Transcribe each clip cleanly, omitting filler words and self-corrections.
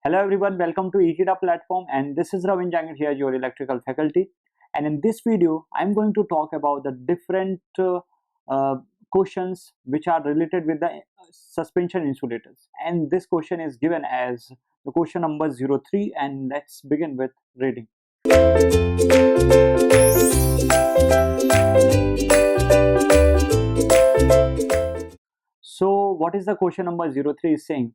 Hello everyone, welcome to Ekeeda platform, and this is Ravindra Jangid here, your electrical faculty. And in this video, I'm going to talk about the different uh, questions which are related with the suspension insulators. And this question is given as the question number 03, and let's begin with reading. So what is the question number 03 is saying?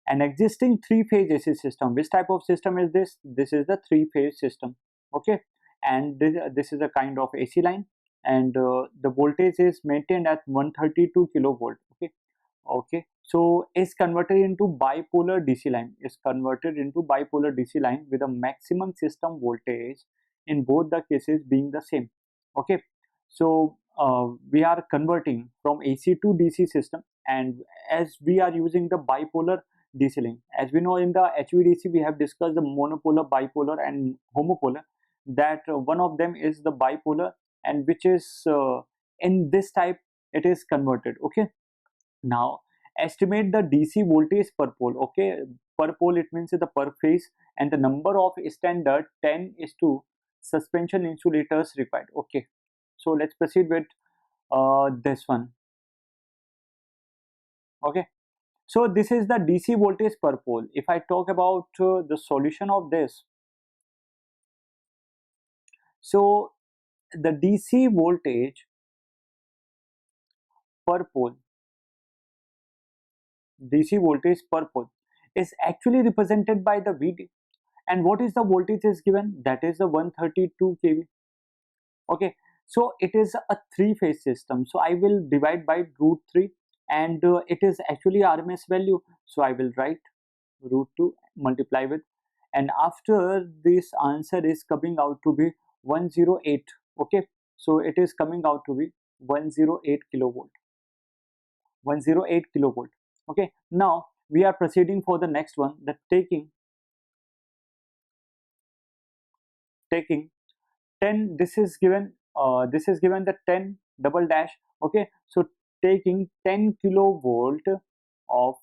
An existing three-phase AC system. Which type of system is this? This is the three-phase system. Okay, and this is a kind of AC line, and the voltage is maintained at 132 kilovolt. Okay. So is converted into bipolar DC line. Is converted into bipolar DC line with a maximum system voltage in both the cases being the same. Okay. So we are converting from AC to DC system, and as we are using the bipolar DC line, as we know in the HVDC we have discussed the monopolar, bipolar, and homopolar. That one of them is the bipolar, and which is in this type it is converted. Okay. Now estimate the DC voltage per pole. Okay, per pole it means the per phase, and the number of standard 10 is to suspension insulators required. Okay, so let's proceed with this one. Okay, so this is the DC voltage per pole. If I talk about the solution of this, so the DC voltage per pole, DC voltage per pole is actually represented by the VD. And what is the voltage is given? That is the 132 kV. Okay, so it is a three-phase system. So I will divide by root 3, and it is actually RMS value. So I will write root 2 multiply with, and after this answer is coming out to be 108. Okay, so it is coming out to be 108 kilovolt. 108 kilovolt. Okay, now we are proceeding for the next one, that taking 10, this is given the 10 double dash. Okay, so taking 10 kilovolt of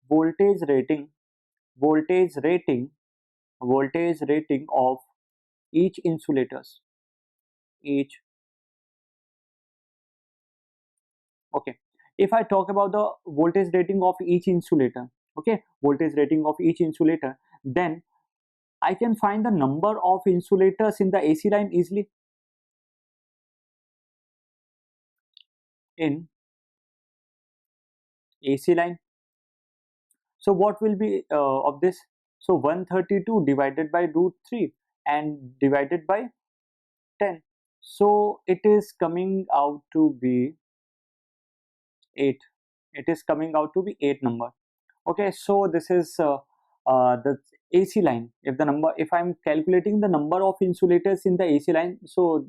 voltage rating of each insulators. Okay, if I talk about the voltage rating of each insulator, okay, voltage rating of each insulator, then I can find the number of insulators in the AC line easily. In AC line, so what will be of this? So 132 divided by root 3 and divided by 10, so it is coming out to be 8. It is coming out to be 8 number. Okay, so this is the AC line. If I'm calculating the number of insulators in the AC line, so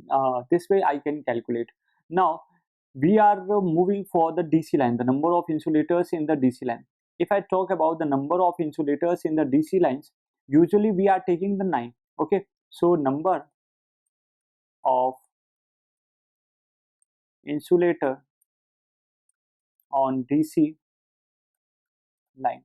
this way I can calculate. Now we are moving for the DC line, the number of insulators in the DC line. If I talk about the number of insulators in the DC lines, usually we are taking the 9. Okay, so number of insulator on DC line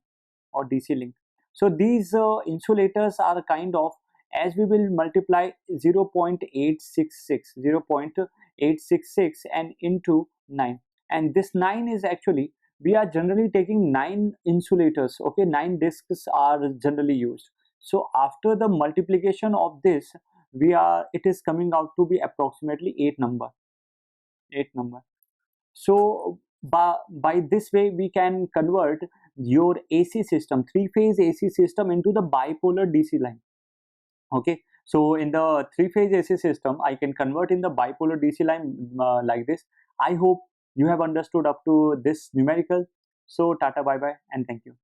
or DC link. So these insulators are kind of, as we will multiply 0.866 and into 9, and this 9 is actually, we are generally taking 9 insulators. Okay, 9 discs are generally used. So after the multiplication of this, it is coming out to be approximately 8 number. So by this way we can convert your AC system, three-phase AC system, into the bipolar DC line. Okay, so in the three-phase AC system I can convert in the bipolar DC line like this. I hope you have understood up to this numerical. So tata, bye bye, and thank you.